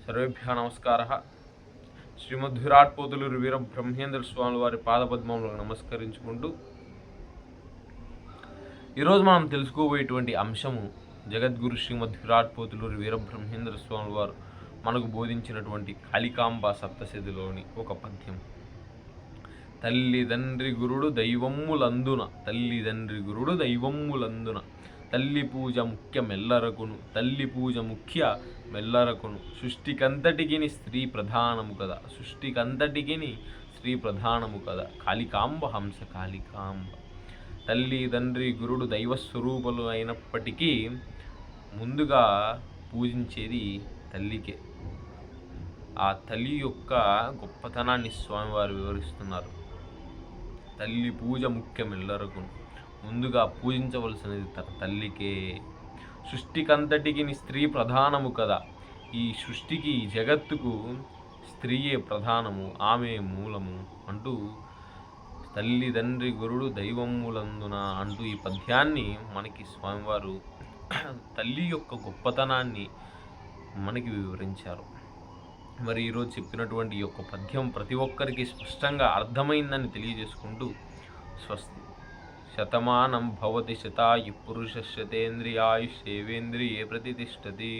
సర్వేభ్యో నమస్కారः. శ్రీమద్ విరాట్ పోతులూరి వీర బ్రహ్మేంద్ర స్వామి వారి పాదపద్మములకు నమస్కరించుకుంటూ ఈరోజు మనం తెలుసుకోబోయేటువంటి అంశము జగద్గురు శ్రీమద్ విరాట్ పోతులూరి వీర బ్రహ్మేంద్ర స్వామి వారు మనకు బోధించినటువంటి కాళికాంబ సప్తశతిలోని ఒక పద్యం. తల్లిదండ్రి గురుడు దైవమ్ములందున, తల్లిదండ్రి గురుడు దైవమ్ములందున, తల్లి పూజ ముఖ్య మెల్లరకును, తల్లి పూజ ముఖ్య మెల్లరకును, సృష్టికంతటికిని స్త్రీ ప్రధానము కదా, సృష్టికంతటికిని స్త్రీ ప్రధానము కదా, కాళికాంబ హంస కాళికాంబ. తల్లి తండ్రి గురుడు దైవస్వరూపులు అయినప్పటికీ ముందుగా పూజించేది తల్లికే. ఆ తల్లి యొక్క గొప్పతనాన్ని స్వామివారు వివరిస్తున్నారు. తల్లి పూజ ముఖ్యమెల్లరకు, ముందుగా పూజించవలసినది తల్లికే. సృష్టికంతటికి స్త్రీ ప్రధానము కదా, ఈ సృష్టికి జగత్తుకు స్త్రీయే ప్రధానము, ఆమె మూలము అంటూ తల్లి తండ్రి గురుడు దైవములందున అంటూ ఈ పద్యాన్ని మనకి స్వామివారు తల్లి యొక్క గొప్పతనాన్ని మనకి వివరించారు. మరి ఈరోజు చెప్పినటువంటి ఈ యొక్క పద్యం ప్రతి ఒక్కరికి స్పష్టంగా అర్థమైందని తెలియజేసుకుంటూ స్వస్తి. శతమానం భవతి శతాయు పురుష శతేంద్రియాయుషేవేంద్రియే ప్రతిష్టతి.